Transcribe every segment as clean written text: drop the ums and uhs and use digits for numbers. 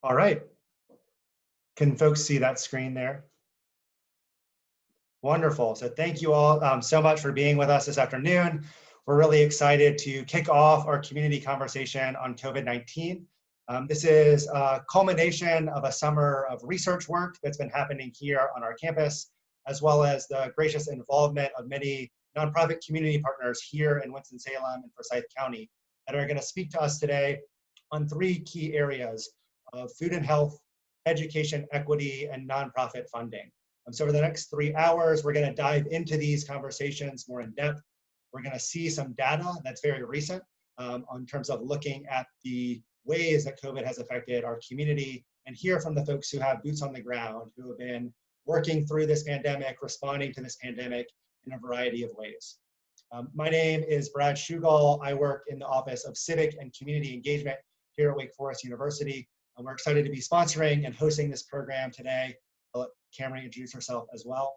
All right. Can folks see that screen there? Wonderful. So thank you all so much for being with us this afternoon. We're really excited to kick off our community conversation on COVID-19. This is a culmination of a summer of research work that's been happening here on our campus, as well as the gracious involvement of many nonprofit community partners here in Winston-Salem and Forsyth County that are going to speak to us today on three key areas of food and health, education, equity, and nonprofit funding. So over the next 3 hours, we're going to dive into these conversations more in depth. We're going to see some data that's very recent in terms of looking at the ways that COVID has affected our community and hear from the folks who have boots on the ground, who have been working through this pandemic, responding to this pandemic in a variety of ways. My name is Brad Shugal. I work in the Office of Civic and Community Engagement here at Wake Forest University. And we're excited to be sponsoring and hosting this program today. I'll let Cameron introduce herself as well.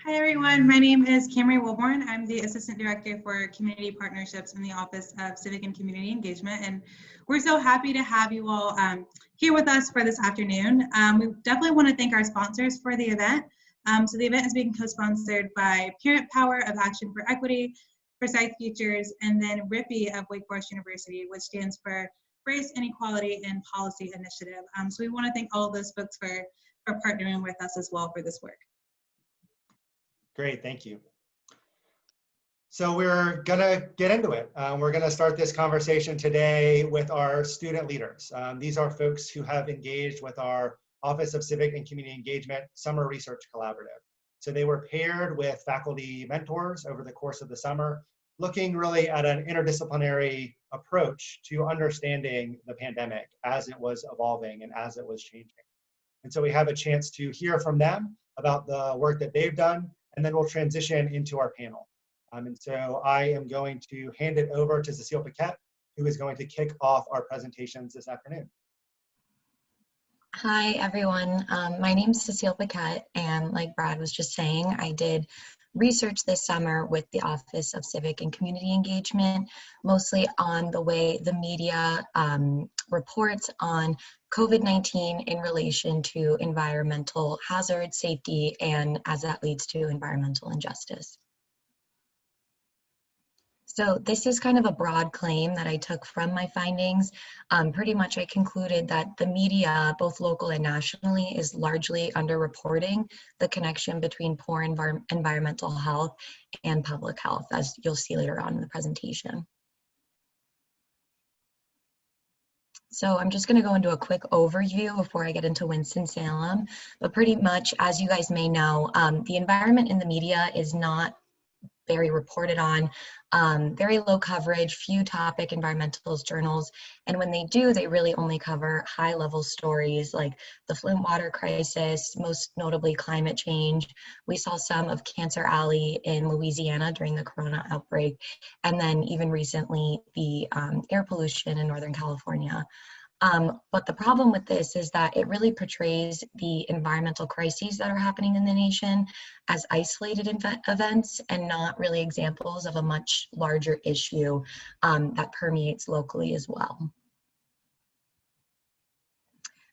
Hi everyone, my name is Cameron Wilborn. I'm the Assistant Director for Community Partnerships in the Office of Civic and Community Engagement, and we're so happy to have you all here with us for this afternoon. We definitely want to thank our sponsors for the event. So the event is being co-sponsored by Parent Power of Action for Equity, Forsyth Futures, and then RIPI of Wake Forest University, which stands for Race, Inequality, and Policy Initiative. So we want to thank all of those folks for partnering with us as well for this work. Great, thank you. So we're gonna get into it. We're gonna start this conversation today with our student leaders. These are folks who have engaged with our Office of Civic and Community Engagement Summer Research Collaborative. So they were paired with faculty mentors over the course of the summer, looking really at an interdisciplinary approach to understanding the pandemic as it was evolving and as it was changing. And so we have a chance to hear from them about the work that they've done, and then we'll transition into our panel. And so I am going to hand it over to Cecile Paquette, who is going to kick off our presentations this afternoon. Hi, everyone. My name is Cecile Paquette, and like Brad was just saying, I did research this summer with the Office of Civic and Community Engagement, mostly on the way the media reports on COVID-19 in relation to environmental hazard, safety, and as that leads to environmental injustice. So this is kind of a broad claim that I took from my findings. Pretty much I concluded that the media, both local and nationally, is largely underreporting the connection between poor environmental health and public health, as you'll see later on in the presentation. So I'm just going to go into a quick overview before I get into Winston-Salem. But pretty much, as you guys may know, the environment in the media is not very reported on, very low coverage, few topic environmental journals. And when they do, they really only cover high level stories like the Flint water crisis, most notably climate change. We saw some of Cancer Alley in Louisiana during the Corona outbreak. And then even recently, the air pollution in Northern California. But the problem with this is that it really portrays the environmental crises that are happening in the nation as isolated events and not really examples of a much larger issue that permeates locally as well.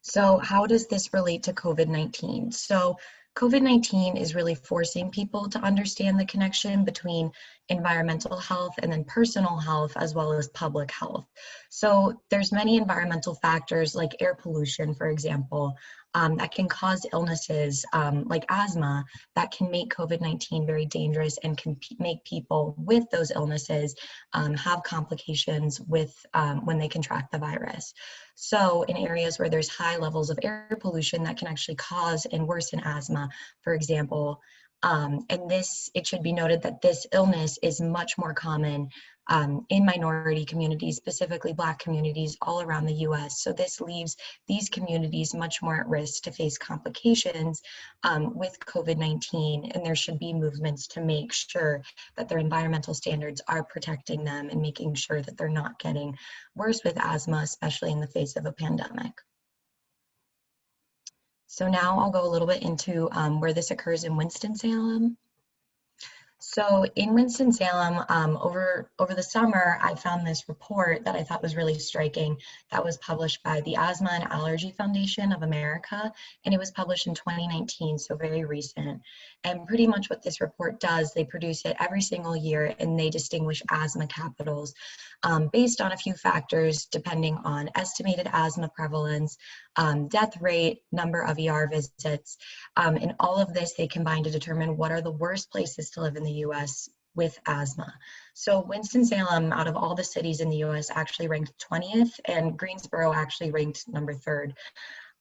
So how does this relate to COVID-19? So COVID-19 is really forcing people to understand the connection between environmental health and then personal health as well as public health. So there's many environmental factors like air pollution, for example, that can cause illnesses like asthma that can make COVID-19 very dangerous and can make people with those illnesses have complications with when they contract the virus. So in areas where there's high levels of air pollution that can actually cause and worsen asthma, for example, and it should be noted that this illness is much more common in minority communities, specifically Black communities all around the US. So this leaves these communities much more at risk to face complications with COVID-19, and there should be movements to make sure that their environmental standards are protecting them and making sure that they're not getting worse with asthma, especially in the face of a pandemic. So now I'll go a little bit into where this occurs in Winston-Salem. So in Winston-Salem, over the summer, I found this report that I thought was really striking that was published by the Asthma and Allergy Foundation of America, and it was published in 2019, so very recent. And pretty much what this report does, they produce it every single year, and they distinguish asthma capitals based on a few factors depending on estimated asthma prevalence, death rate, number of ER visits, and all of this they combine to determine what are the worst places to live in the US with asthma. So Winston-Salem, out of all the cities in the US, actually ranked 20th, and Greensboro actually ranked number 3rd.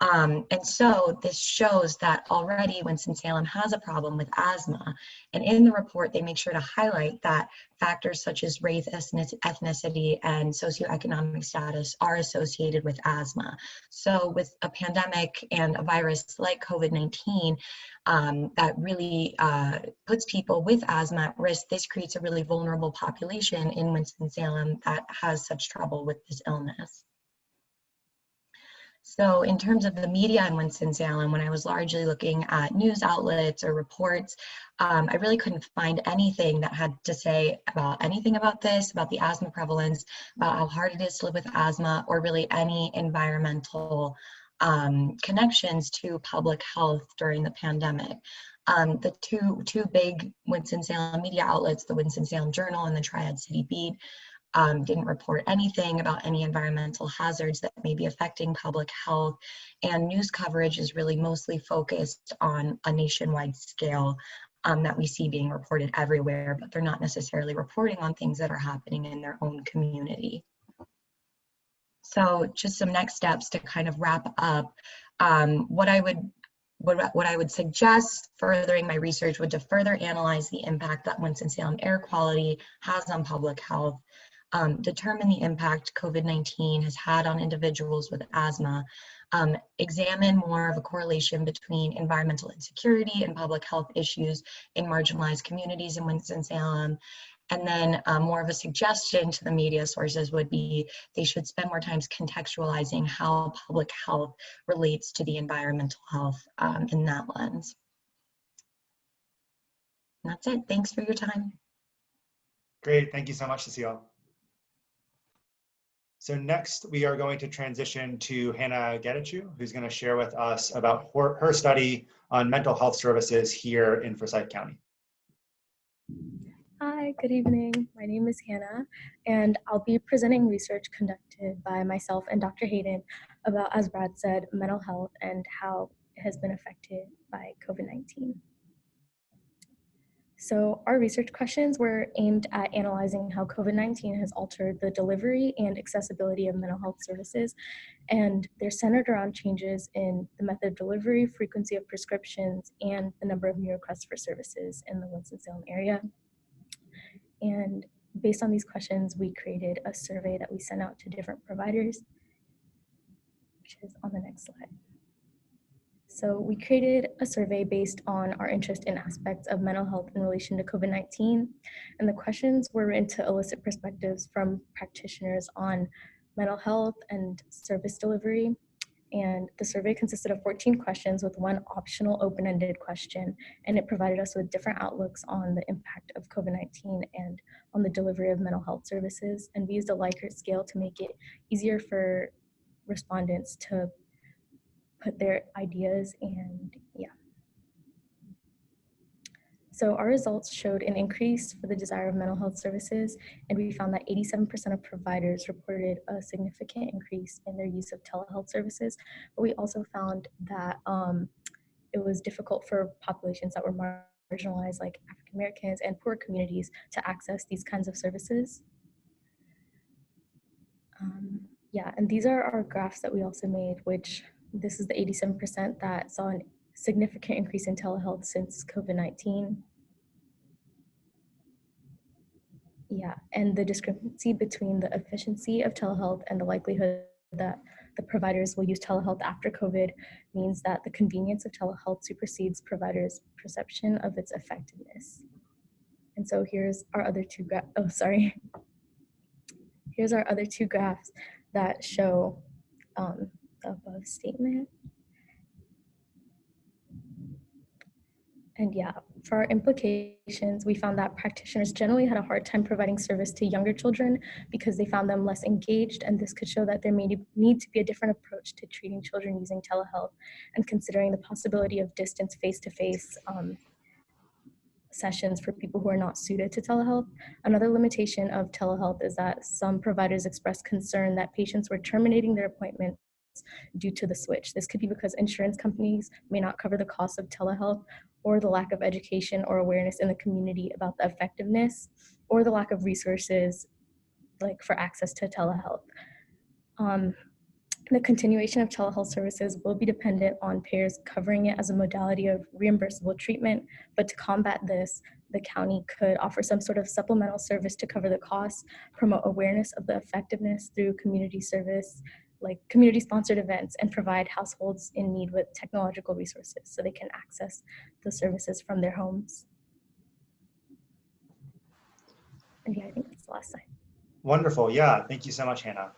And so this shows that already Winston-Salem has a problem with asthma. And in the report, they make sure to highlight that factors such as race, ethnicity, and socioeconomic status are associated with asthma. So with a pandemic and a virus like COVID-19 that really puts people with asthma at risk, this creates a really vulnerable population in Winston-Salem that has such trouble with this illness. So in terms of the media in Winston-Salem, when I was largely looking at news outlets or reports, I really couldn't find anything that had to say about anything about this, about the asthma prevalence, about how hard it is to live with asthma, or really any environmental connections to public health during the pandemic. The two big Winston-Salem media outlets, the Winston-Salem Journal and the Triad City Beat, didn't report anything about any environmental hazards that may be affecting public health, and news coverage is really mostly focused on a nationwide scale that we see being reported everywhere, but they're not necessarily reporting on things that are happening in their own community. So just some next steps to kind of wrap up. What I would suggest furthering my research would to further analyze the impact that Winston-Salem air quality has on public health, determine the impact COVID-19 has had on individuals with asthma, examine more of a correlation between environmental insecurity and public health issues in marginalized communities in Winston-Salem, and then more of a suggestion to the media sources would be they should spend more time contextualizing how public health relates to the environmental health in that lens. And that's it. Thanks for your time. Great. Thank you so much, Cecile. So next, we are going to transition to Hannah Getachew, who's going to share with us about her study on mental health services here in Forsyth County. Hi, good evening. My name is Hannah, and I'll be presenting research conducted by myself and Dr. Hayden about, as Brad said, mental health and how it has been affected by COVID-19. So our research questions were aimed at analyzing how COVID-19 has altered the delivery and accessibility of mental health services, and they're centered around changes in the method of delivery, frequency of prescriptions, and the number of new requests for services in the Winston-Salem area. And based on these questions, we created a survey that we sent out to different providers, which is on the next slide. So we created a survey based on our interest in aspects of mental health in relation to COVID-19. And the questions were written to elicit perspectives from practitioners on mental health and service delivery. And the survey consisted of 14 questions with one optional open-ended question. And it provided us with different outlooks on the impact of COVID-19 and on the delivery of mental health services. And we used a Likert scale to make it easier for respondents to put their ideas, and yeah. So our results showed an increase for the desire of mental health services, and we found that 87% of providers reported a significant increase in their use of telehealth services. But we also found that it was difficult for populations that were marginalized, like African Americans and poor communities, to access these kinds of services. Yeah, and these are our graphs that we also made, which this is the 87% that saw a significant increase in telehealth since COVID-19. Yeah, and the discrepancy between the efficiency of telehealth and the likelihood that the providers will use telehealth after COVID means that the convenience of telehealth supersedes providers' perception of its effectiveness. And so here's our other two graphs. Oh, sorry. Here's our other two graphs that show the above statement. And yeah, For our implications, we found that practitioners generally had a hard time providing service to younger children because they found them less engaged, and this could show that there may need to be a different approach to treating children using telehealth and considering the possibility of distance face-to-face sessions for people who are not suited to telehealth. Another limitation of telehealth is that some providers expressed concern that patients were terminating their appointments due to the switch. This could be because insurance companies may not cover the cost of telehealth, or the lack of education or awareness in the community about the effectiveness, or the lack of resources like for access to telehealth. The continuation of telehealth services will be dependent on payers covering it as a modality of reimbursable treatment, but to combat this, the county could offer some sort of supplemental service to cover the costs, promote awareness of the effectiveness through community service, like community-sponsored events, and provide households in need with technological resources so they can access the services from their homes. And yeah, I think that's the last slide. Wonderful. Yeah, thank you so much, Hannah.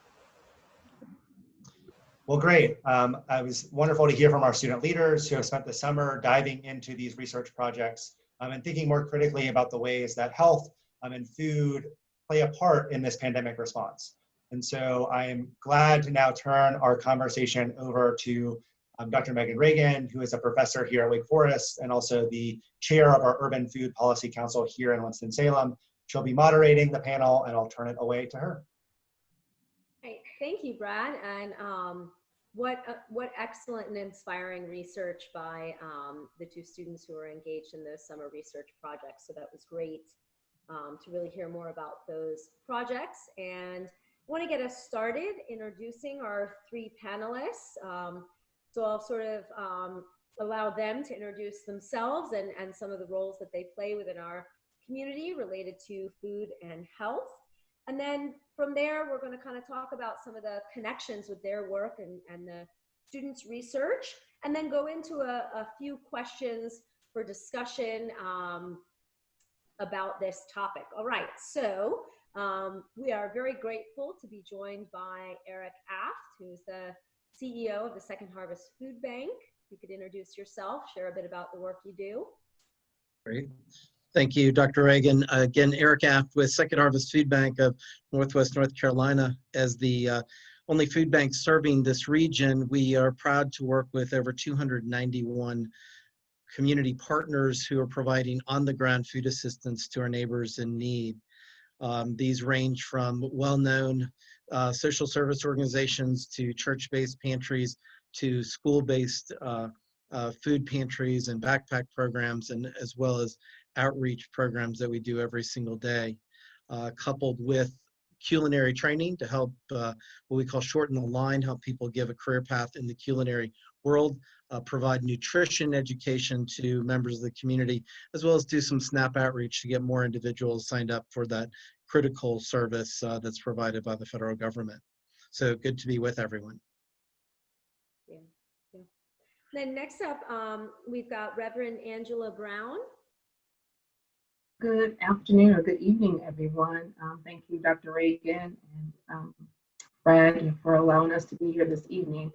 Well, great. It was wonderful to hear from our student leaders who have spent the summer diving into these research projects and thinking more critically about the ways that health and food play a part in this pandemic response. And so I am glad to now turn our conversation over to Dr. Megan Regan, who is a professor here at Wake Forest and also the chair of our Urban Food Policy Council here in Winston-Salem. She'll be moderating the panel, and I'll turn it away to her. Great. Thank you, Brad. And what excellent and inspiring research by the two students who are engaged in those summer research projects. So that was great to really hear more about those projects. And I want to get us started introducing our three panelists. So I'll sort of allow them to introduce themselves and some of the roles that they play within our community related to food and health. And then from there, we're going to kind of talk about some of the connections with their work and the students' research, and then go into a few questions for discussion about this topic. All right, so we are very grateful to be joined by Eric Aft, who's the CEO of the Second Harvest Food Bank. You could introduce yourself, share a bit about the work you do. Great. Thank you, Dr. Regan. Again, Eric Aft with Second Harvest Food Bank of Northwest North Carolina. As the only food bank serving this region, we are proud to work with over 291 community partners who are providing on-the-ground food assistance to our neighbors in need. These range from well-known social service organizations to church-based pantries to school-based food pantries and backpack programs, and as well as outreach programs that we do every single day, coupled with culinary training to help what we call shorten the line, help people give a career path in the culinary world, provide nutrition education to members of the community, as well as do some SNAP outreach to get more individuals signed up for that critical service that's provided by the federal government. So good to be with everyone. Yeah. Then next up, we've got Rev Angela Brown. Good afternoon or good evening, everyone. Thank you, Dr. Regan and Brad, for allowing us to be here this evening.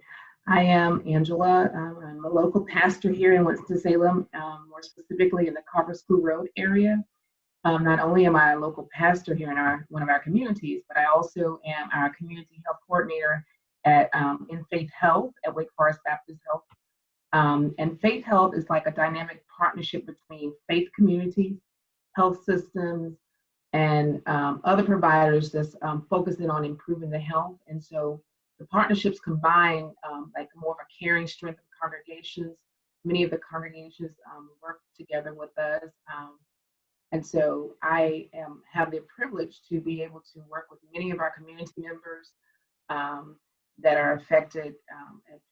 I am Angela. I'm a local pastor here in Winston-Salem, more specifically in the Carver School Road area. Not only am I a local pastor here in one of our communities, but I also am our community health coordinator at in Faith Health at Wake Forest Baptist Health. And Faith Health is like a dynamic partnership between faith communities, health systems, and other providers that's focusing on improving the health. And so the partnerships combine like more of a caring strength of congregations. Many of the congregations work together with us. And so I have the privilege to be able to work with many of our community members that are affected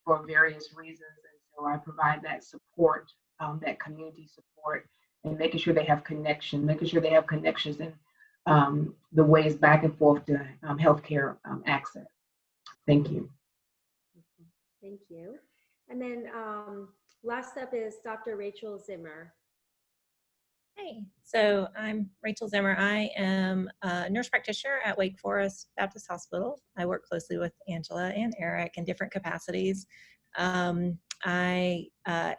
for various reasons. And so I provide that support, that community support, and making sure they have connections in the ways back and forth to healthcare access. Thank you. Thank you. And then last up is Dr. Rachel Zimmer. Hey, so I'm Rachel Zimmer. I am a nurse practitioner at Wake Forest Baptist Hospital. I work closely with Angela and Eric in different capacities. I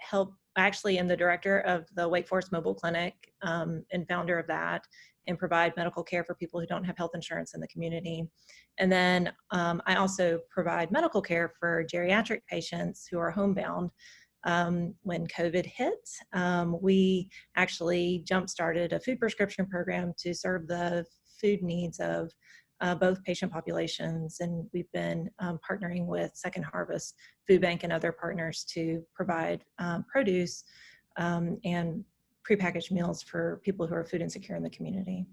help actually am the director of the Wake Forest Mobile Clinic and founder of that, and provide medical care for people who don't have health insurance in the community. And then I also provide medical care for geriatric patients who are homebound. When COVID hit, we actually jump-started a food prescription program to serve the food needs of both patient populations, and we've been partnering with Second Harvest Food Bank and other partners to provide produce and prepackaged meals for people who are food insecure in the community.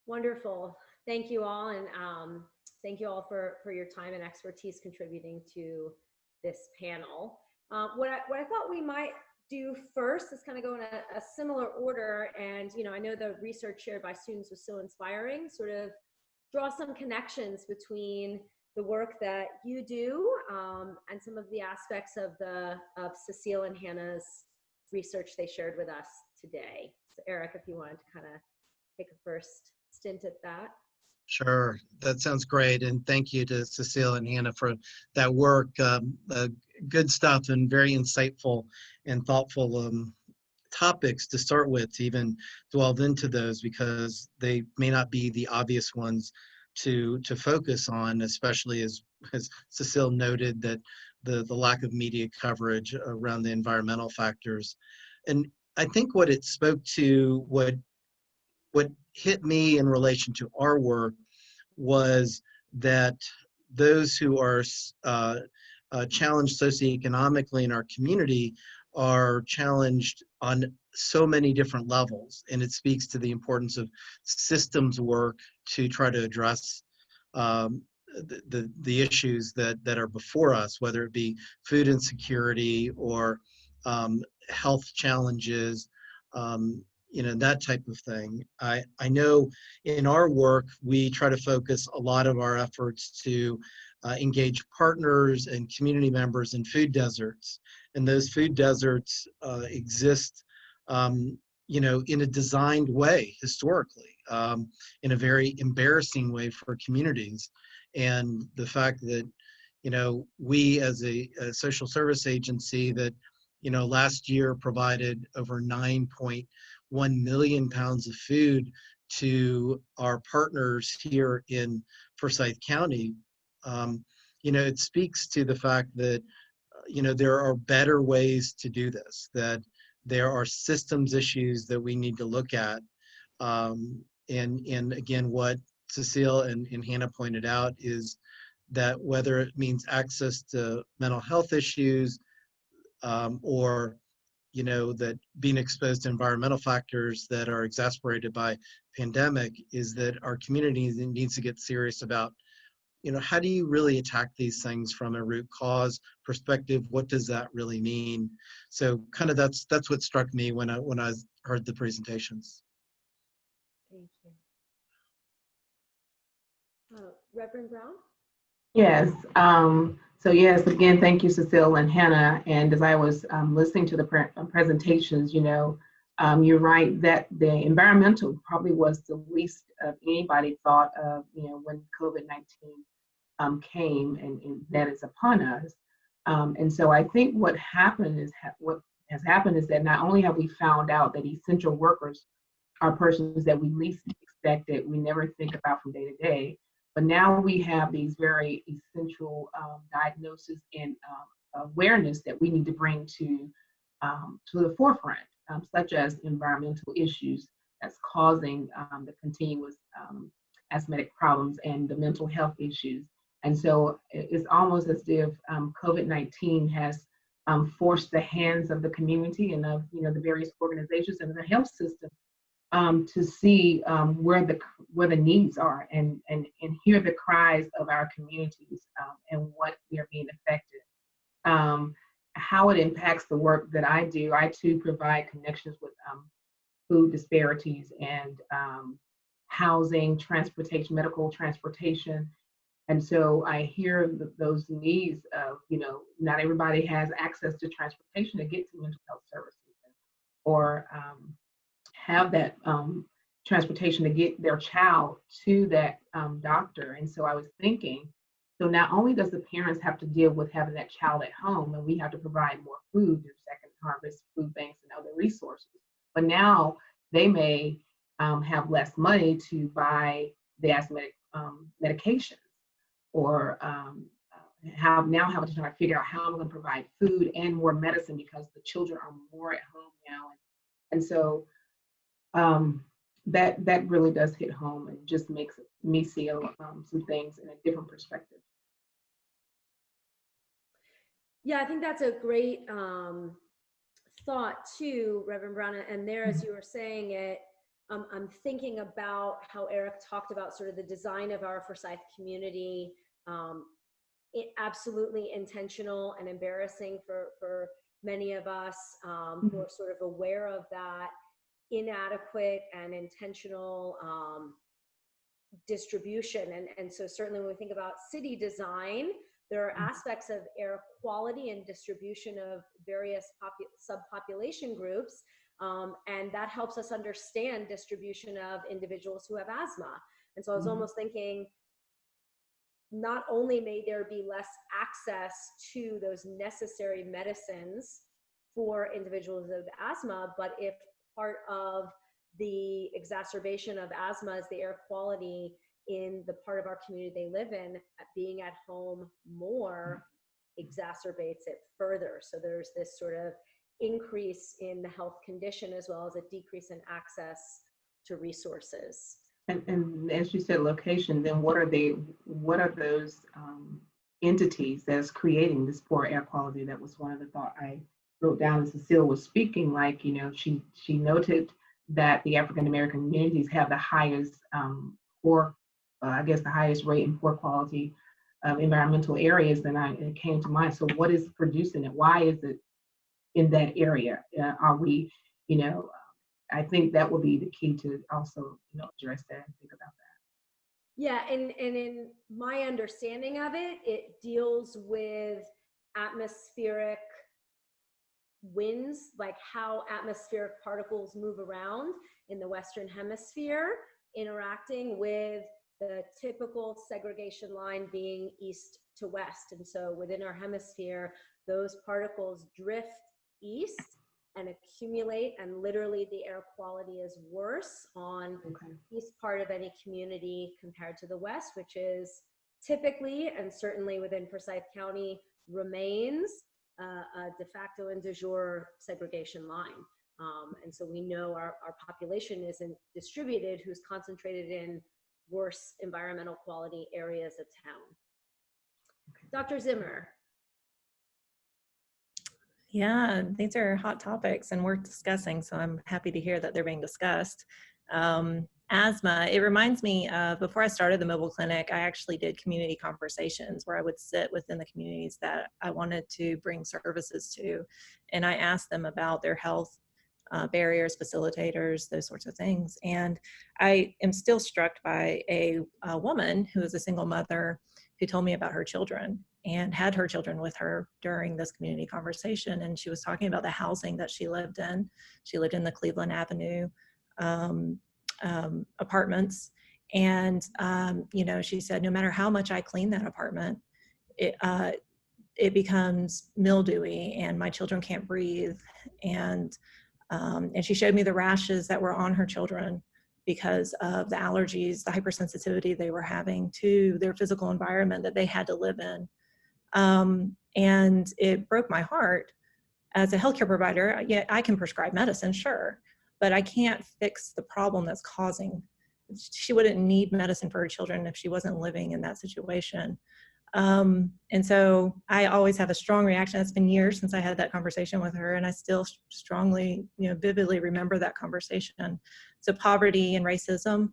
Wonderful. Thank you all, and thank you all for your time and expertise contributing to this panel. What I thought we might do first is kind of go in a similar order, and I know the research shared by students was so inspiring, sort of draw some connections between the work that you do and some of the aspects of Cecile and Hannah's research they shared with us today. So Eric, if you wanted to kind of take a first stint at that. Sure, that sounds great, and thank you to Cecile and Hannah for that work. Good stuff and very insightful and thoughtful topics to start with, to even delve into those, because they may not be the obvious ones to focus on, especially as Cecile noted, that the lack of media coverage around the environmental factors. And I think what it spoke to, what hit me in relation to our work, was that those who are challenged socioeconomically in our community are challenged on so many different levels, and it speaks to the importance of systems work to try to address the issues that are before us, whether it be food insecurity or health challenges, that type of thing. I know in our work, we try to focus a lot of our efforts to engage partners and community members in food deserts. And those food deserts exist, in a designed way historically, in a very embarrassing way for communities. And the fact that, we as a social service agency that, last year provided over 9.1 million pounds of food to our partners here in Forsyth County, it speaks to the fact that, there are better ways to do this, that there are systems issues that we need to look at. And again, what Cecile and Hannah pointed out is that whether it means access to mental health issues, or that being exposed to environmental factors that are exacerbated by pandemic, is that our community needs to get serious about, how do you really attack these things from a root cause perspective? What does that really mean? So kind of that's what struck me when I heard the presentations. Thank you. Reverend Brown? Yes. So yes, again, thank you, Cecile and Hannah. And as I was listening to the presentations, you're right that the environmental probably was the least of anybody thought of, when COVID-19 came and that is upon us. And so I think what has happened is that not only have we found out that essential workers are persons that we least expected, we never think about from day to day, but now we have these very essential diagnoses and awareness that we need to bring to the forefront, such as environmental issues that's causing the continuous asthmatic problems and the mental health issues. And so it's almost as if COVID-19 has forced the hands of the community and of the various organizations and the health system to see where the needs are and hear the cries of our communities and what we are being affected. How it impacts the work that I do. I too provide connections with food disparities and housing, transportation, medical transportation. And so I hear those needs of, not everybody has access to transportation to get to mental health services or have that transportation to get their child to that doctor. And so I was thinking, So not only does the parents have to deal with having that child at home, and we have to provide more food through Second Harvest food banks and other resources, but now they may have less money to buy the asthmatic medications, or having to try to figure out how I'm going to provide food and more medicine because the children are more at home now, and so that really does hit home and just makes me see some things in a different perspective. Yeah, I think that's a great thought too, Reverend Brown. And there, as you were saying it, I'm thinking about how Eric talked about sort of the design of our Forsyth community. Absolutely intentional and embarrassing for many of us who are sort of aware of that inadequate and intentional distribution. And so certainly when we think about city design, there are aspects of air quality and distribution of various subpopulation groups, and that helps us understand distribution of individuals who have asthma. And so I was almost thinking, not only may there be less access to those necessary medicines for individuals with asthma, but if part of the exacerbation of asthma is the air quality in the part of our community they live in, being at home more exacerbates it further. So there's this sort of increase in the health condition as well as a decrease in access to resources. And as you said, location, then what are those entities that's creating this poor air quality? That was one of the thoughts I wrote down as Cecile was speaking. Like, you know, she noted that the African American communities have the highest the highest rate in poor quality environmental areas. Then it came to mind. So what is producing it? Why is it in that area? Are we, you know, I think that would be the key to also, you know, address that and think about that. Yeah, and in my understanding of it, it deals with atmospheric winds, like how atmospheric particles move around in the Western Hemisphere, interacting with the typical segregation line being east to west. And so within our hemisphere, those particles drift east and accumulate, and literally the air quality is worse on the east part of any community compared to the west, which is typically, and certainly within Forsyth County, remains a de facto and de jure segregation line. And so we know our population isn't distributed, who's concentrated in worse environmental quality areas of town. Dr. Zimmer. Yeah, these are hot topics and worth discussing, so I'm happy to hear that they're being discussed. Asthma, it reminds me of, before I started the mobile clinic, I actually did community conversations where I would sit within the communities that I wanted to bring services to, and I asked them about their health barriers, facilitators, those sorts of things. And I am still struck by a woman who is a single mother who told me about her children and had her children with her during this community conversation. And she was talking about the housing that she lived in. She lived in the Cleveland Avenue apartments. And, you know, she said, no matter how much I clean that apartment, it becomes mildewy and my children can't breathe. And she showed me the rashes that were on her children because of the allergies, the hypersensitivity they were having to their physical environment that they had to live in. And it broke my heart. As a healthcare provider, yeah, I can prescribe medicine, sure, but I can't fix the problem that's causing. She wouldn't need medicine for her children if she wasn't living in that situation. And so I always have a strong reaction. It's been years since I had that conversation with her, and I still strongly, you know, vividly remember that conversation. So poverty and racism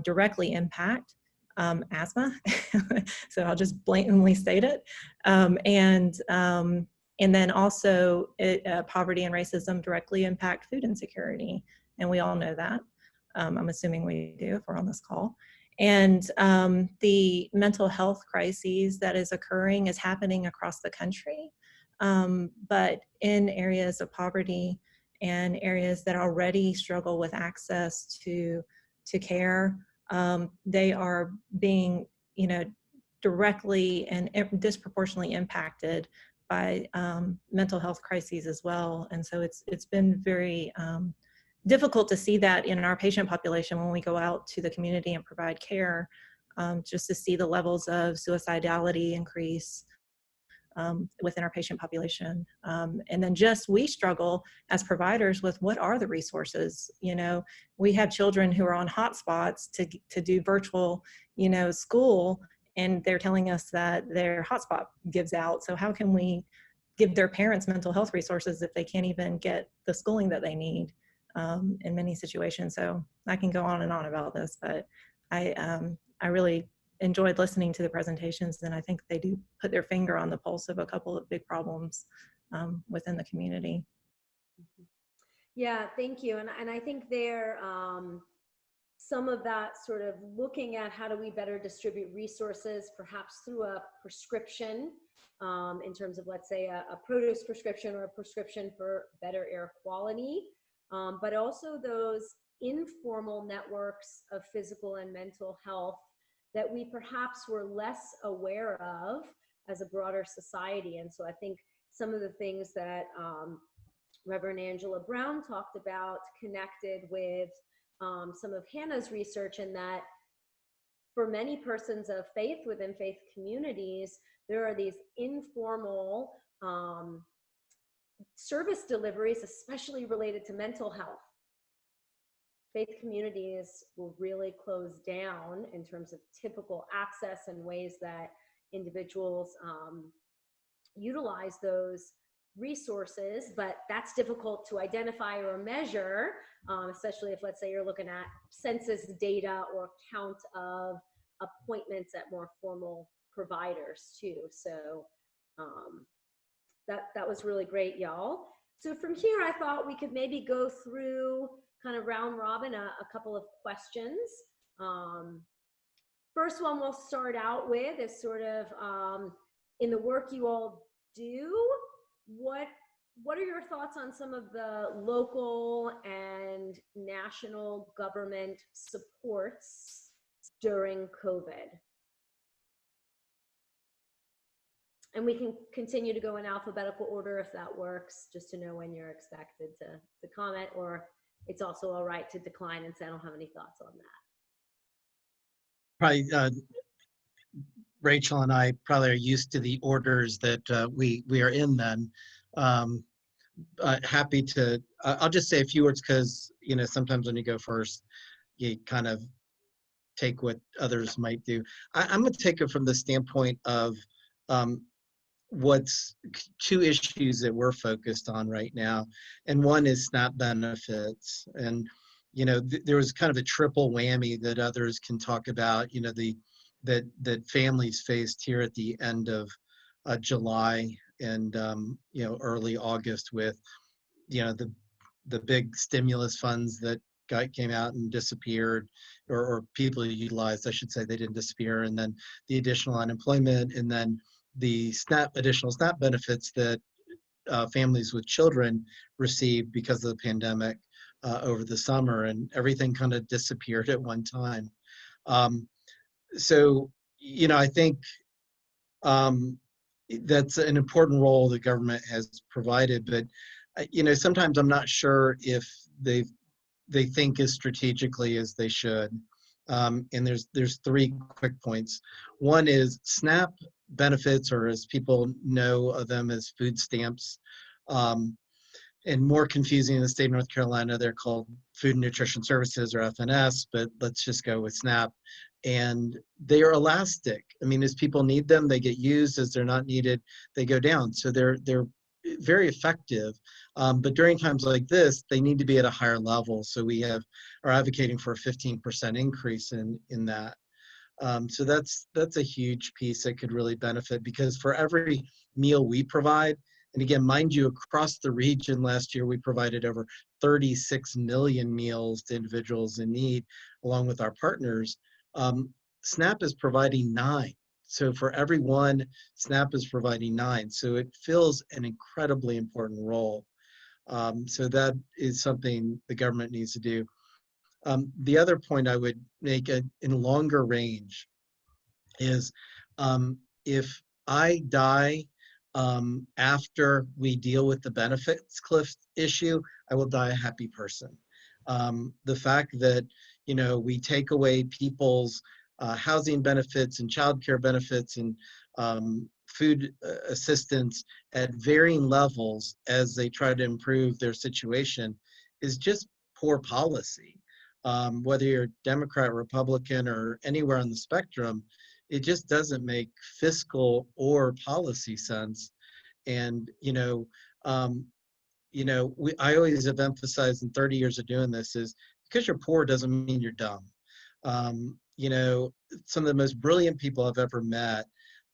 directly impact asthma. So I'll just blatantly state it. And then also poverty and racism directly impact food insecurity. And we all know that. I'm assuming we do if we're on this call. And the mental health crises that is occurring is happening across the country. But in areas of poverty and areas that already struggle with access to care, they are being, you know, directly and disproportionately impacted by mental health crises as well. And so it's been very difficult to see that in our patient population when we go out to the community and provide care, just to see the levels of suicidality increase within our patient population. And then just we struggle as providers with what are the resources. You know, we have children who are on hotspots to do virtual, you know, school, and they're telling us that their hotspot gives out. So how can we give their parents mental health resources if they can't even get the schooling that they need in many situations? So I can go on and on about this, but I really enjoyed listening to the presentations, and I think they do put their finger on the pulse of a couple of big problems within the community. Yeah, thank you. And I think there, some of that sort of looking at how do we better distribute resources, perhaps through a prescription, in terms of, let's say, a produce prescription or a prescription for better air quality, but also those informal networks of physical and mental health that we perhaps were less aware of as a broader society. And so I think some of the things that Rev Angela Brown talked about connected with some of Hannah's research, in that for many persons of faith within faith communities, there are these informal service deliveries, especially related to mental health. Faith communities will really close down in terms of typical access and ways that individuals utilize those resources, but that's difficult to identify or measure, especially if, let's say, you're looking at census data or count of appointments at more formal providers too. So that was really great, y'all. So from here, I thought we could maybe go through kind of round robin a couple of questions. First one we'll start out with is sort of in the work you all do, what are your thoughts on some of the local and national government supports during COVID? And we can continue to go in alphabetical order if that works, just to know when you're expected to comment, or it's also all right to decline and say, I don't have any thoughts on that. Probably, Rachel and I probably are used to the orders that we are in then. Happy to, I'll just say a few words because, you know, sometimes when you go first, you kind of take what others might do. I'm going to take it from the standpoint of what's two issues that we're focused on right now. And one is SNAP benefits. And, you know, there was kind of a triple whammy that others can talk about, you know, that families faced here at the end of July and, you know, early August with, you know, the big stimulus funds that came out and disappeared, or people utilized, I should say, they didn't disappear, and then the additional unemployment, and then the additional SNAP benefits that families with children received because of the pandemic over the summer, and everything kind of disappeared at one time. So, you know, I think that's an important role the government has provided, but, you know, sometimes I'm not sure if they think as strategically as they should. And there's three quick points. One is SNAP benefits, or as people know of them as food stamps, and more confusing in the state of North Carolina, they're called Food and Nutrition Services, or FNS, but let's just go with SNAP. And they are elastic. I mean, as people need them, they get used. As they're not needed, they go down. So they're very effective. But during times like this, they need to be at a higher level. So we are advocating for a 15% increase in that. So that's a huge piece that could really benefit, because for every meal we provide, and again, mind you, across the region last year, we provided over 36 million meals to individuals in need, along with our partners. SNAP is providing 9. So for every one, SNAP is providing 9. So it fills an incredibly important role. So that is something the government needs to do. The other point I would make in longer range is If I die after we deal with the benefits cliff issue, I will die a happy person. The fact that, you know, we take away people's housing benefits and childcare benefits and food assistance at varying levels as they try to improve their situation is just poor policy. Whether you're Democrat, Republican, or anywhere on the spectrum, it just doesn't make fiscal or policy sense. And, I always have emphasized in 30 years of doing this is because you're poor doesn't mean you're dumb. Some of the most brilliant people I've ever met,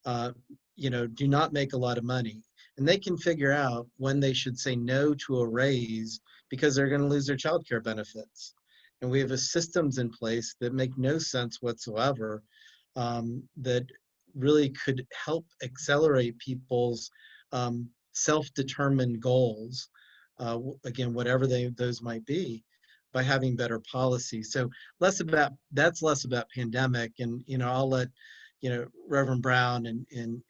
do not make a lot of money. And they can figure out when they should say no to a raise because they're going to lose their childcare benefits. And we have systems in place that make no sense whatsoever, that really could help accelerate people's self-determined goals, again, whatever those might be, by having better policy. So that's less about pandemic. And, I'll let, Reverend Brown and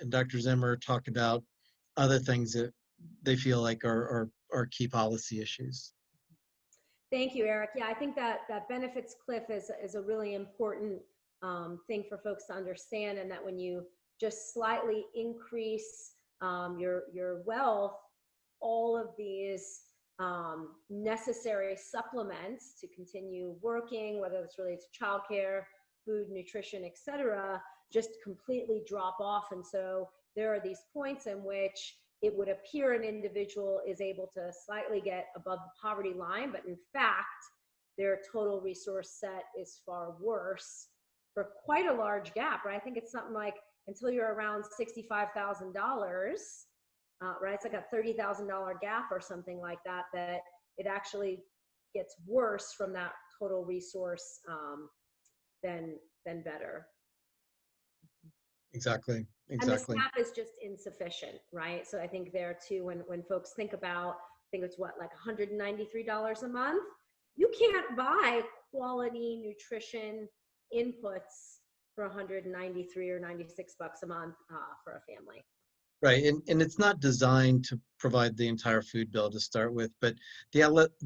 Dr. Zimmer talk about other things that they feel like are key policy issues. Thank you, Eric. Yeah, I think that benefits cliff is a really important thing for folks to understand, and that when you just slightly increase your wealth, all of these necessary supplements to continue working, whether it's related to childcare, food, nutrition, etc., just completely drop off. And so there are these points in which it would appear an individual is able to slightly get above the poverty line, but in fact, their total resource set is far worse for quite a large gap, right? I think it's something like until you're around $65,000, right? It's like a $30,000 gap or something like that, that it actually gets worse from that total resource than better. Exactly. And the SNAP is just insufficient, right? So I think there too, when folks think about, I think it's what, like $193 a month? You can't buy quality nutrition inputs for $193 or $96 a month for a family. Right, and it's not designed to provide the entire food bill to start with, but the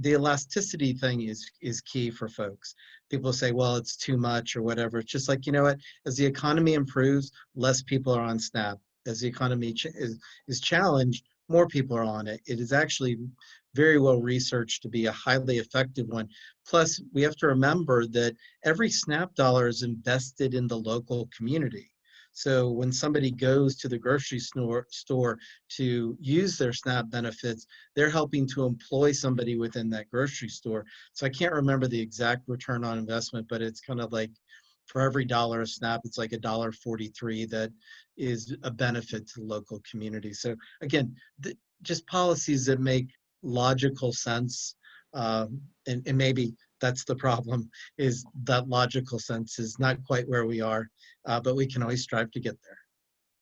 elasticity thing is key for folks. People say, well, it's too much or whatever. It's just like, you know what, as the economy improves, less people are on SNAP. As the economy is challenged, more people are on it. It is actually very well researched to be a highly effective one. Plus, we have to remember that every SNAP dollar is invested in the local community. So when somebody goes to the grocery store to use their SNAP benefits, they're helping to employ somebody within that grocery store. So I can't remember the exact return on investment, but it's kind of like for every dollar of SNAP, it's like $1.43 that is a benefit to the local community. So again, just policies that make logical sense, and maybe that's the problem, is that logical sense is not quite where we are, but we can always strive to get there.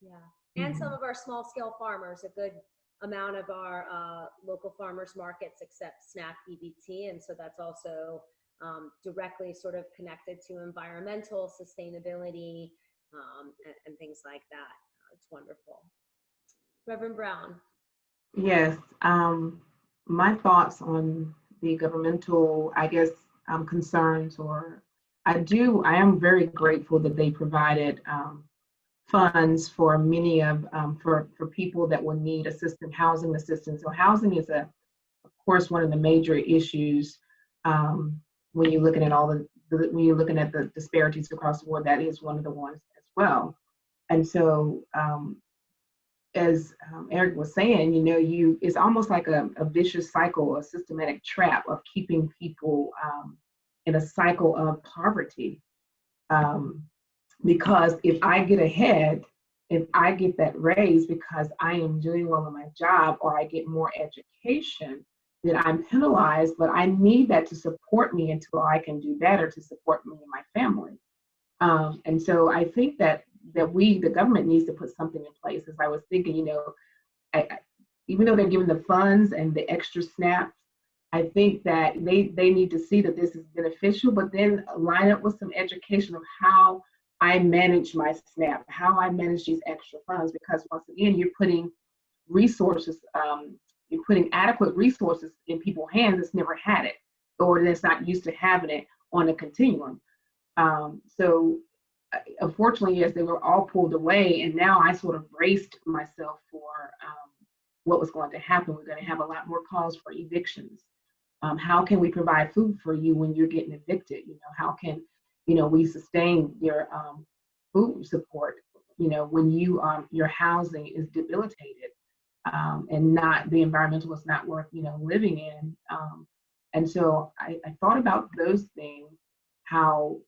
Yeah, and some of our small scale farmers, a good amount of our local farmers markets accept SNAP EBT, and so that's also directly sort of connected to environmental sustainability and things like that. It's wonderful. Reverend Brown. Yes, my thoughts on the governmental, I guess, concerns, or I am very grateful that they provided funds for many of, for people that will need housing assistance. So housing is of course, one of the major issues when you're looking at when you're looking at the disparities across the board. That is one of the ones as well. And so, as Eric was saying, it's almost like a vicious cycle, a systematic trap of keeping people in a cycle of poverty. Because if I get ahead, if I get that raise because I am doing well in my job, or I get more education, then I'm penalized, but I need that to support me until I can do better to support me and my family. And so I think that the government needs to put something in place. As I was thinking, even though they're giving the funds and the extra SNAPs, I think that they need to see that this is beneficial, but then line up with some education of how I manage my SNAP, how I manage these extra funds, because once again, you're putting resources, you're putting adequate resources in people's hands that's never had it, or that's not used to having it on a continuum. So unfortunately, yes, they were all pulled away, and now I sort of braced myself for what was going to happen. We're going to have a lot more calls for evictions. How can we provide food for you when you're getting evicted? You know, how can, you know, we sustain your food support, you know, when you your housing is debilitated, and not, the environmental is not worth, you know, living in. And so I thought about those things, how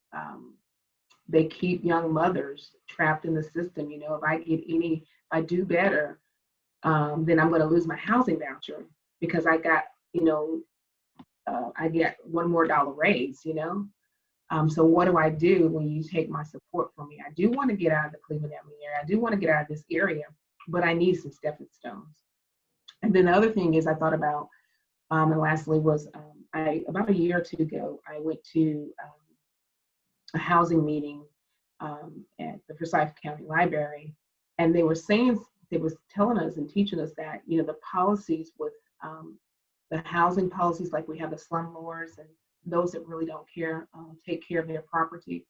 they keep young mothers trapped in the system. You know, if I do better, then I'm going to lose my housing voucher because I got, you know, I get $1 more raise, you know. So what do I do when you take my support from me? I do want to get out of the Cleveland area. I do want to get out of this area, but I need some stepping stones. And then the other thing is I thought about, and lastly was, about a year or two ago, I went to a housing meeting at the Forsyth County Library, and they was telling us and teaching us that, you know, the policies with the housing policies, like we have the slumlords and those that really don't care, take care of their property.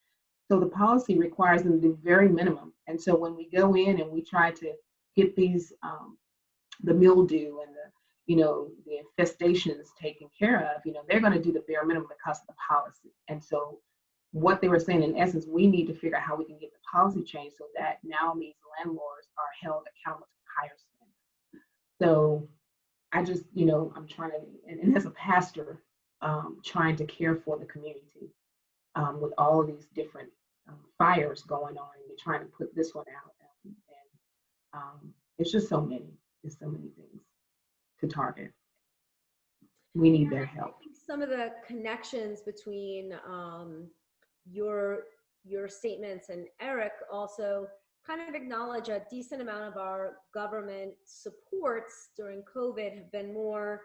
So the policy requires them to do very minimum. And so when we go in and we try to get these, the mildew and the, you know, the infestations taken care of, you know, they're going to do the bare minimum because of the policy. And so what they were saying, in essence, we need to figure out how we can get the policy changed so that now these landlords are held accountable to higher standards. So I just, you know, I'm trying to, and as a pastor, trying to care for the community with all of these different fires going on, and you're trying to put this one out. And it's just so many, there's so many things to target. We need their help. Some of the connections between your statements and Eric also kind of acknowledge a decent amount of our government supports during COVID have been more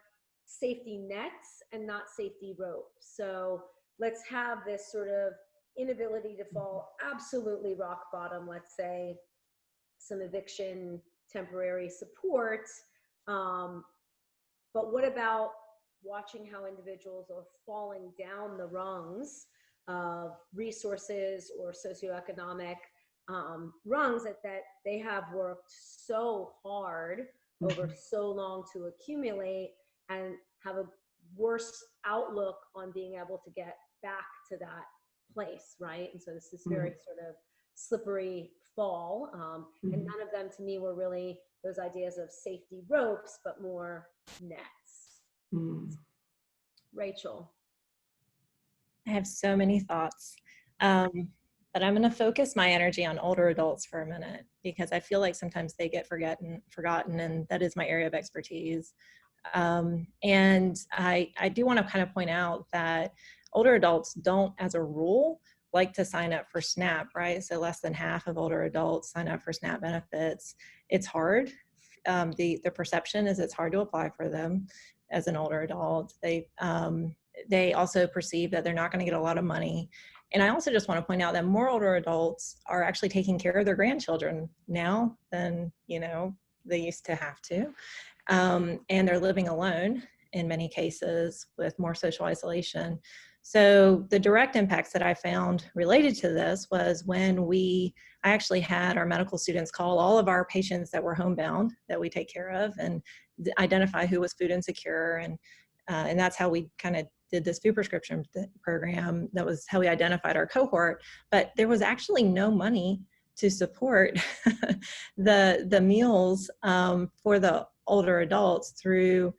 safety nets and not safety ropes. So let's have this sort of inability to fall absolutely rock bottom, let's say some eviction temporary support. But what about watching how individuals are falling down the rungs of resources or socioeconomic rungs that they have worked so hard over so long to accumulate, and have a worse outlook on being able to get back to that place, right? And so this is very sort of slippery fall. And none of them to me were really those ideas of safety ropes, but more nets. Rachel. I have so many thoughts, but I'm going to focus my energy on older adults for a minute, because I feel like sometimes they get forgotten, and that is my area of expertise. And I do want to kind of point out that older adults don't, as a rule, like to sign up for SNAP, right? So less than half of older adults sign up for SNAP benefits. It's hard. The perception is it's hard to apply for them as an older adult. They also perceive that they're not going to get a lot of money. And I also just want to point out that more older adults are actually taking care of their grandchildren now than, you know, they used to have to. And they're living alone in many cases with more social isolation. So the direct impacts that I found related to this was when I actually had our medical students call all of our patients that were homebound that we take care of and identify who was food insecure. And that's how we kind of did this food prescription program. That was how we identified our cohort. But there was actually no money to support the meals for the older adults through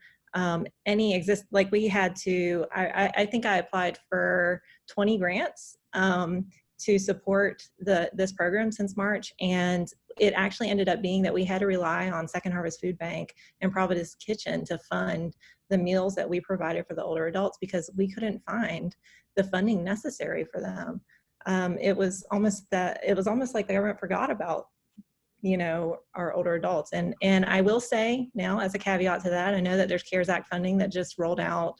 like we had to, I think I applied for 20 grants to support this program since March. And it actually ended up being that we had to rely on Second Harvest Food Bank and Providence Kitchen to fund the meals that we provided for the older adults, because we couldn't find the funding necessary for them. It was almost like the government forgot about, our older adults. And I will say now, as a caveat to that, I know that there's CARES Act funding that just rolled out,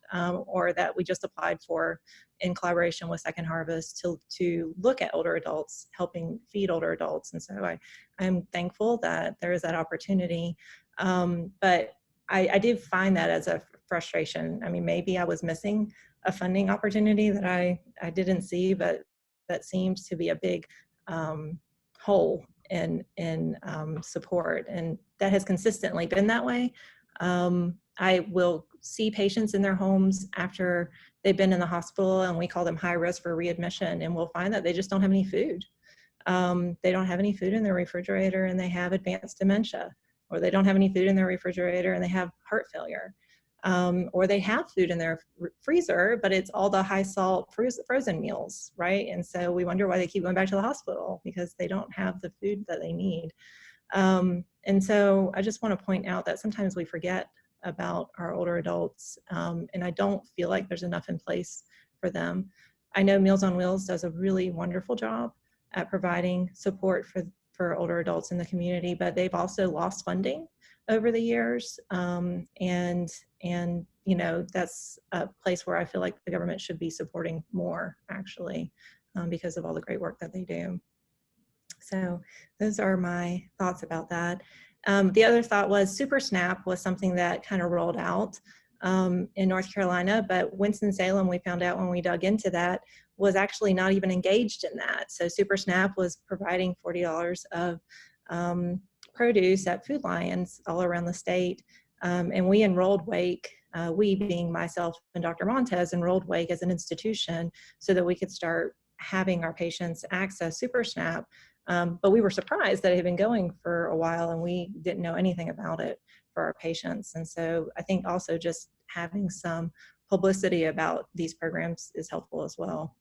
or that we just applied for in collaboration with Second Harvest to look at older adults, helping feed older adults. And so I'm thankful that there is that opportunity. But I did find that as a frustration. I mean, maybe I was missing a funding opportunity that I didn't see, but that seems to be a big hole in support, and that has consistently been that way. I will see patients in their homes after they've been in the hospital, and we call them high risk for readmission, and we'll find that they just don't have any food. They don't have any food in their refrigerator, and they have advanced dementia, or they don't have any food in their refrigerator and they have heart failure. Or they have food in their freezer, but it's all the high salt frozen meals, right? And so we wonder why they keep going back to the hospital, because they don't have the food that they need. And so I just want to point out that sometimes we forget about our older adults, and I don't feel like there's enough in place for them. I know Meals on Wheels does a really wonderful job at providing support for older adults in the community, but they've also lost funding over the years. And that's a place where I feel like the government should be supporting more, actually, because of all the great work that they do. So those are my thoughts about that. The other thought was Super SNAP was something that kind of rolled out in North Carolina, but Winston-Salem, we found out when we dug into that, was actually not even engaged in that. So Super SNAP was providing $40 of produce at Food Lions all around the state. And we enrolled WAKE, we being myself and Dr. Montez, enrolled WAKE as an institution so that we could start having our patients access Super SNAP. But we were surprised that it had been going for a while and we didn't know anything about it for our patients. And so I think also just having some publicity about these programs is helpful as well.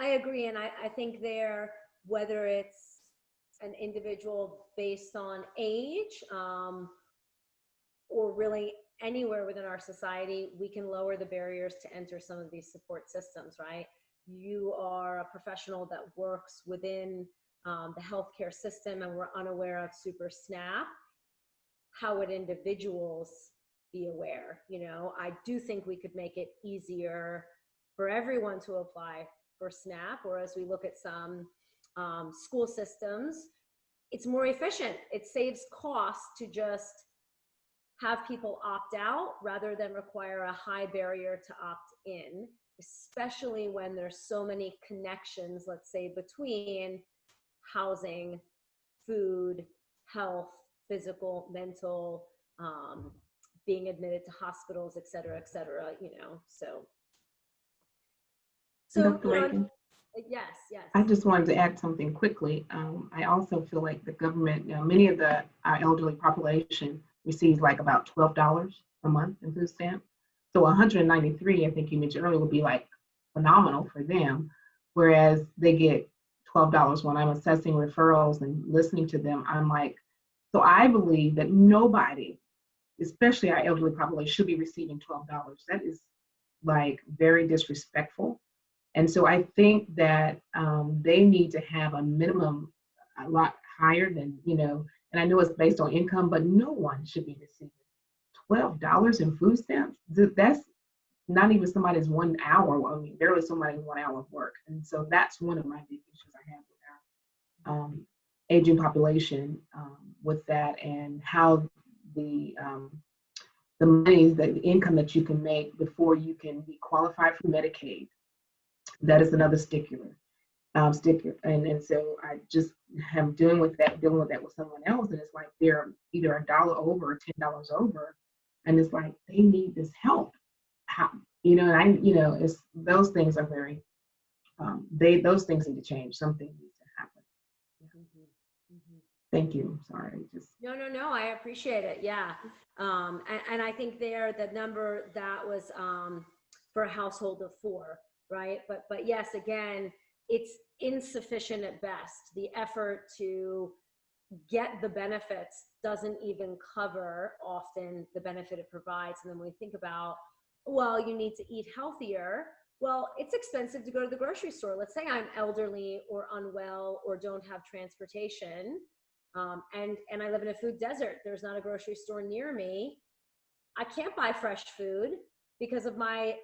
I agree, and I think there, whether it's an individual based on age, or really anywhere within our society, we can lower the barriers to enter some of these support systems, right? You are a professional that works within the healthcare system and we're unaware of Super SNAP. How would individuals be aware? I do think we could make it easier for everyone to apply for SNAP, or as we look at some school systems, it's more efficient. It saves costs to just have people opt out rather than require a high barrier to opt in, especially when there's so many connections, let's say, between housing, food, health, physical, mental, being admitted to hospitals, et cetera, so. Dr. Regan? Yes. I just wanted to add something quickly. I also feel like the government, many of our elderly population receives like about $12 a month in food stamps. So 193, I think you mentioned earlier, would be like phenomenal for them, whereas they get $12. When I'm assessing referrals and listening to them, I'm like, so I believe that nobody, especially our elderly population, should be receiving $12. That is like very disrespectful. And so I think that they need to have a minimum a lot higher than, and I know it's based on income, but no one should be receiving $12 in food stamps. That's not even somebody's 1 hour. I mean, barely somebody's 1 hour of work. And so that's one of my big issues I have with our aging population with that, and how the money, the income that you can make before you can be qualified for Medicaid. That is another sticker. And so I just am dealing with that with someone else, and it's like they're either $1 over or $10 over, and it's like they need this help. How, it's those things are very those things need to change. Something needs to happen. Thank you. Sorry. No, I appreciate it. Yeah. And I think the number that was for a household of 4, right? But yes, again, it's insufficient at best. The effort to get the benefits doesn't even cover often the benefit it provides. And then when we think about, well, you need to eat healthier, well, it's expensive to go to the grocery store. Let's say I'm elderly or unwell or don't have transportation, and I live in a food desert. There's not a grocery store near me. I can't buy fresh food because of my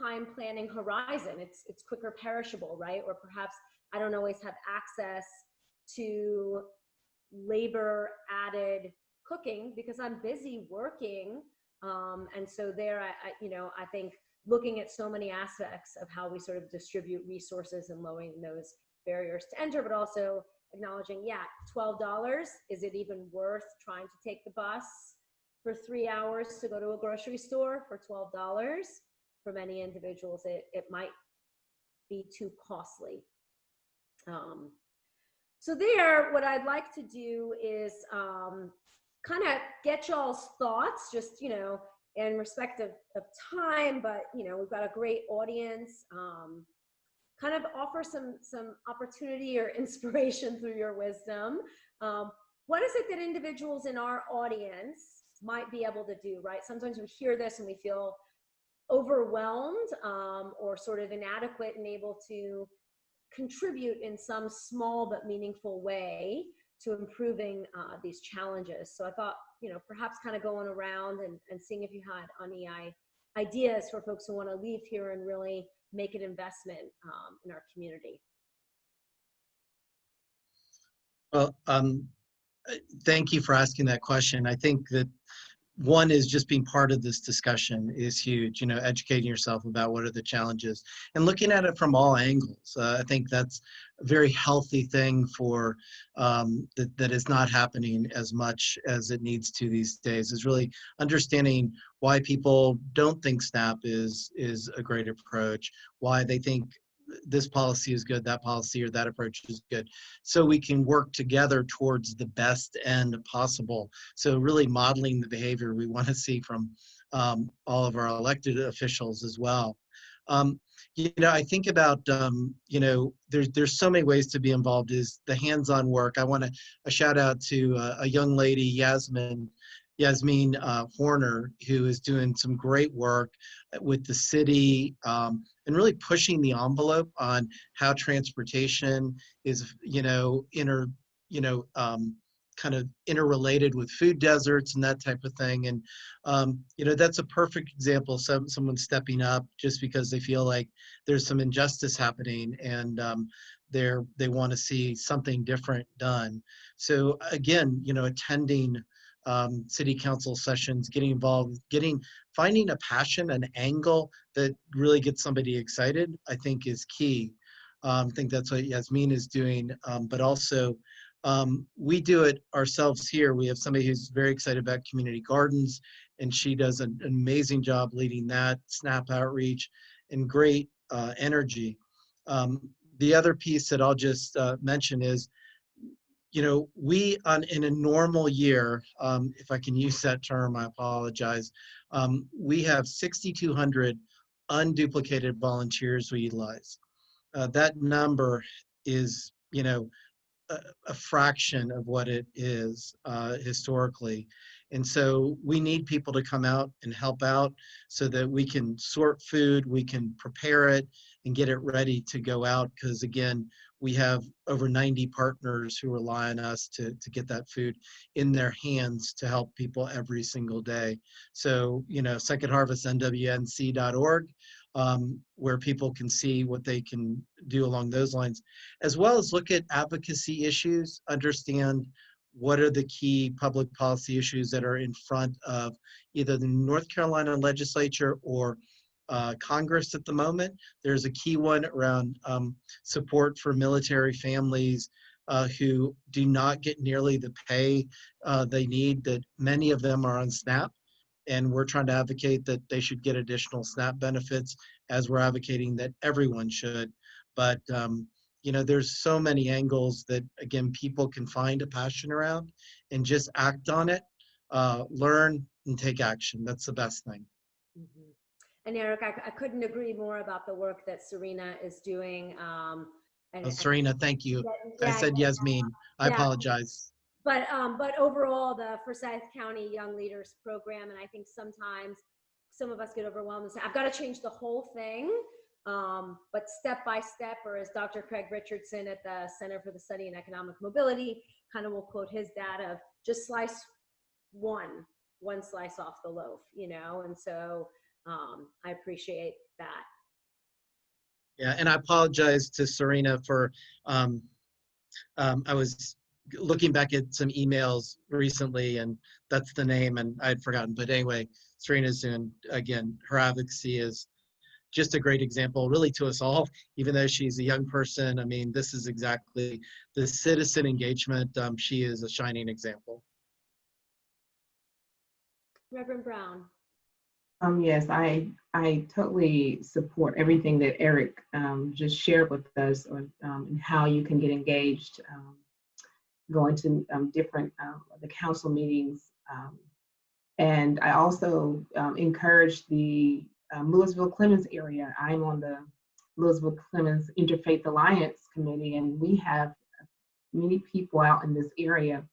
time planning horizon. It's quicker perishable, right? Or perhaps I don't always have access to labor added cooking because I'm busy working. And so there, I think looking at so many aspects of how we sort of distribute resources and lowering those barriers to enter, but also acknowledging, yeah, $12, is it even worth trying to take the bus for 3 hours to go to a grocery store for $12? For many individuals, it might be too costly. So there, what I'd like to do is kind of get y'all's thoughts, just, in respect of time, but, we've got a great audience, kind of offer some opportunity or inspiration through your wisdom. What is it that individuals in our audience might be able to do, right? Sometimes we hear this and we feel overwhelmed or sort of inadequate and able to contribute in some small but meaningful way to improving these challenges. So I thought, perhaps kind of going around and seeing if you had any ideas for folks who want to leave here and really make an investment in our community. Well, thank you for asking that question. I think that one is just being part of this discussion is huge, educating yourself about what are the challenges and looking at it from all angles. I think that's a very healthy thing for that is not happening as much as it needs to these days, is really understanding why people don't think SNAP is a great approach, why they think this policy is good, that policy or that approach is good, so we can work together towards the best end possible. So really modeling the behavior we want to see from all of our elected officials as well. I think about, there's so many ways to be involved, is the hands-on work. I want a shout out to a young lady, Yasmin Horner, who is doing some great work with the city and really pushing the envelope on how transportation is, kind of interrelated with food deserts and that type of thing. And, that's a perfect example of someone stepping up just because they feel like there's some injustice happening and they want to see something different done. So again, attending city council sessions, getting involved, finding a passion, an angle that really gets somebody excited, I think is key. I think that's what Yasmin is doing, but also we do it ourselves here. We have somebody who's very excited about community gardens, and she does an amazing job leading that, SNAP outreach, and great energy. The other piece that I'll just mention is, we in a normal year, if I can use that term, I apologize, we have 6,200 unduplicated volunteers we utilize. That number is, a fraction of what it is historically. And so we need people to come out and help out so that we can sort food, we can prepare it and get it ready to go out. Because again, we have over 90 partners who rely on us to get that food in their hands to help people every single day. So, secondharvestnwnc.org, where people can see what they can do along those lines, as well as look at advocacy issues, understand what are the key public policy issues that are in front of either the North Carolina legislature or Congress at the moment. There's a key one around support for military families who do not get nearly the pay they need, that many of them are on SNAP. And we're trying to advocate that they should get additional SNAP benefits, as we're advocating that everyone should. But, there's so many angles that, again, people can find a passion around and just act on it, learn and take action. That's the best thing. Mm-hmm. And Eric, I couldn't agree more about the work that SERENA is doing. SERENA, thank you. I said Yasmin. I apologize. But overall, the Forsyth County Young Leaders Program, and I think sometimes some of us get overwhelmed and say, I've got to change the whole thing. but step by step, or as Dr. Craig Richardson at the Center for the Study in Economic Mobility kind of will quote his data of just slice one slice off the loaf, you know, and so I appreciate that. Yeah, and I apologize to SERENA for, I was looking back at some emails recently, and that's the name, and I'd forgotten. But anyway, SERENA's doing, again, her advocacy is just a great example, really, to us all, even though she's a young person. I mean, this is exactly the citizen engagement. She is a shining example. Reverend Brown. Yes, I totally support everything that Eric just shared with us on and how you can get engaged, going to different the council meetings, and I also encourage the Louisville Clemens area. I'm on the Louisville Clemens Interfaith Alliance Committee, and we have many people out in this area.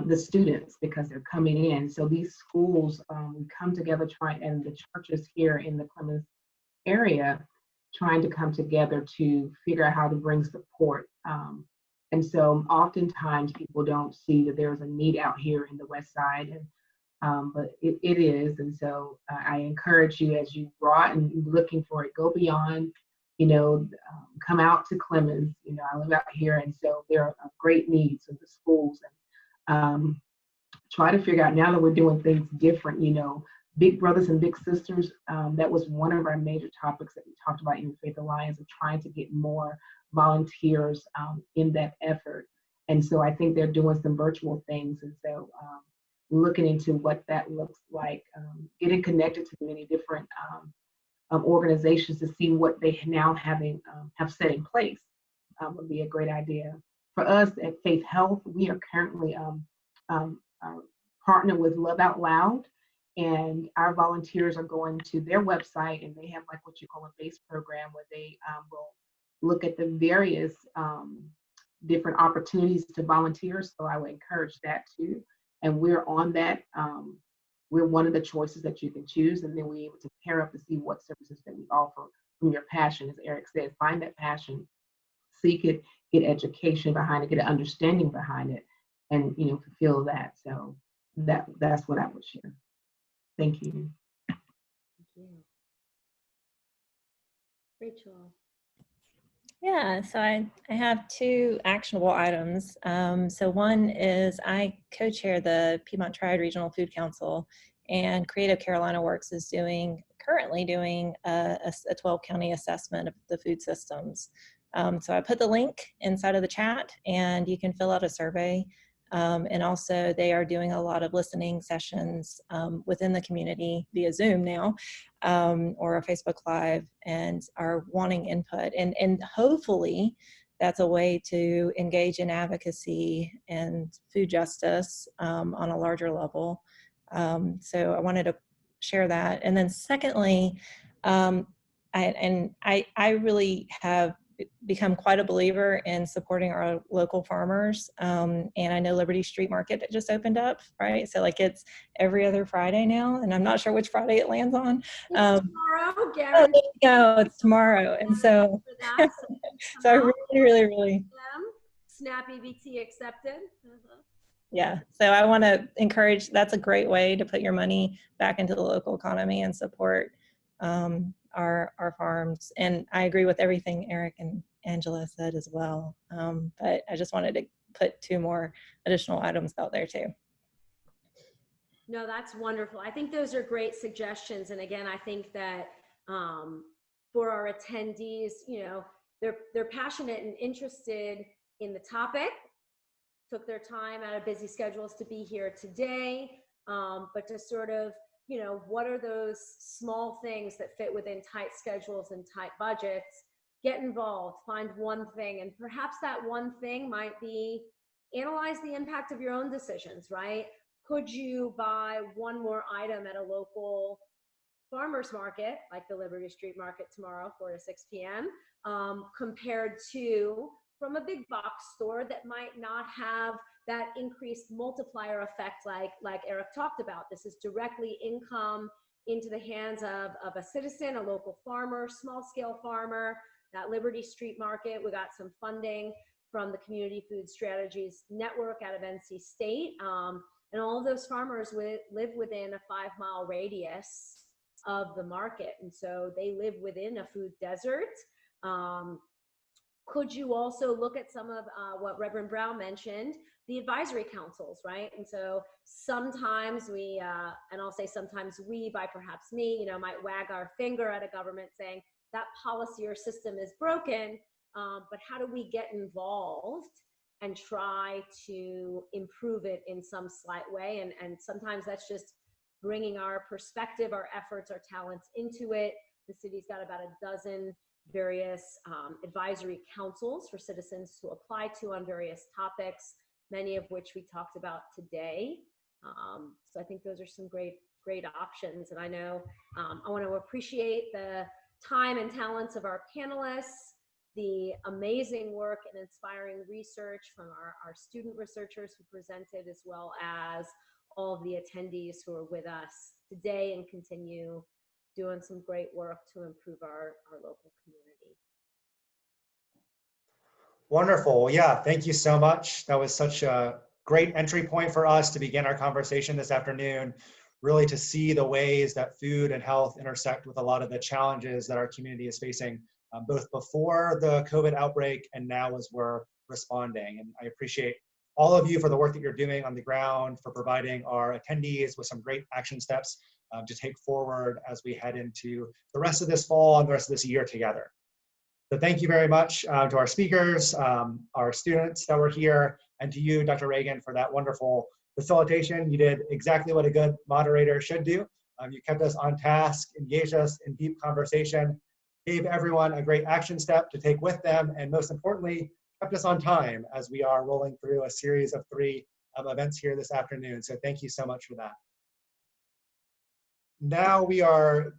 The students, because they're coming in. So these schools come together, and the churches here in the Clemens area trying to come together to figure out how to bring support. And so oftentimes people don't see that there's a need out here in the West Side, and but it is. And so I encourage you, as you brought and looking for it, go beyond, you know, come out to Clemens. You know, I live out here, and so there are great needs in the schools. Try to figure out, now that we're doing things different, you know, big brothers and big sisters. That was one of our major topics that we talked about in the Faith Alliance, of trying to get more volunteers in that effort. And so I think they're doing some virtual things. And so looking into what that looks like, getting connected to many different organizations to see what they now have set in place would be a great idea. For us at Faith Health, we are currently partnered with Love Out Loud, and our volunteers are going to their website, and they have like what you call a base program, where they will look at the various different opportunities to volunteer. So I would encourage that too. And we're on that. We're one of the choices that you can choose, and then we're able to pair up to see what services that we offer from your passion. As Eric said, find that passion, seek it, get education behind it, get an understanding behind it, and, you know, fulfill that. So that's what I would share. Thank you. Thank you. Rachel. Yeah, so I have two actionable items. So one is I co-chair the Piedmont Triad Regional Food Council, and Creative Carolina Works is currently doing a 12-county assessment of the food systems. So I put the link inside of the chat, and you can fill out a survey. And also they are doing a lot of listening sessions within the community via Zoom now, or a Facebook Live, and are wanting input. And hopefully that's a way to engage in advocacy and food justice on a larger level. So I wanted to share that. And then secondly, I really have become quite a believer in supporting our local farmers. And I know Liberty Street Market that just opened up, right? So like it's every other Friday now, and I'm not sure which Friday it lands on. Tomorrow, Gary. Oh, there you go, it's tomorrow. And so, so I really. Snap EBT accepted. Yeah, so I want to encourage, that's a great way to put your money back into the local economy and support our farms. And I agree with everything Eric and Angela said as well. But I just wanted to put two more additional items out there too. No, that's wonderful. I think those are great suggestions. And again, I think that for our attendees, you know, they're passionate and interested in the topic, took their time out of busy schedules to be here today, but to sort of, you know, what are those small things that fit within tight schedules and tight budgets? Get involved, find one thing, and perhaps that one thing might be analyze the impact of your own decisions, right? Could you buy one more item at a local farmer's market, like the Liberty Street Market tomorrow, 4 to 6 p.m., compared to from a big box store that might not have that increased multiplier effect like Eric talked about. This is directly income into the hands of a citizen, a local farmer, small scale farmer, that Liberty Street Market. We got some funding from the Community Food Strategies Network out of NC State. And all of those farmers live within a 5-mile radius of the market. And so they live within a food desert. Could you also look at some of what Reverend Brown mentioned, the advisory councils, right? And so sometimes we, and I'll say sometimes we, by perhaps me, might wag our finger at a government saying that policy or system is broken, but how do we get involved and try to improve it in some slight way? And sometimes that's just bringing our perspective, our efforts, our talents into it. The city's got about a dozen various advisory councils for citizens to apply to on various topics, many of which we talked about today. So I think those are some great options. And I know I want to appreciate the time and talents of our panelists, the amazing work and inspiring research from our student researchers who presented, as well as all of the attendees who are with us today and continue doing some great work to improve our local community. Wonderful. Yeah, thank you so much. That was such a great entry point for us to begin our conversation this afternoon, really to see the ways that food and health intersect with a lot of the challenges that our community is facing, both before the COVID outbreak and now as we're responding. And I appreciate all of you for the work that you're doing on the ground, for providing our attendees with some great action steps to take forward as we head into the rest of this fall and the rest of this year together. So thank you very much to our speakers, our students that were here, and to you, Dr. Regan, for that wonderful facilitation. You did exactly what a good moderator should do. You kept us on task, engaged us in deep conversation, gave everyone a great action step to take with them, and most importantly, kept us on time as we are rolling through a series of 3 events here this afternoon. So thank you so much for that. Now we are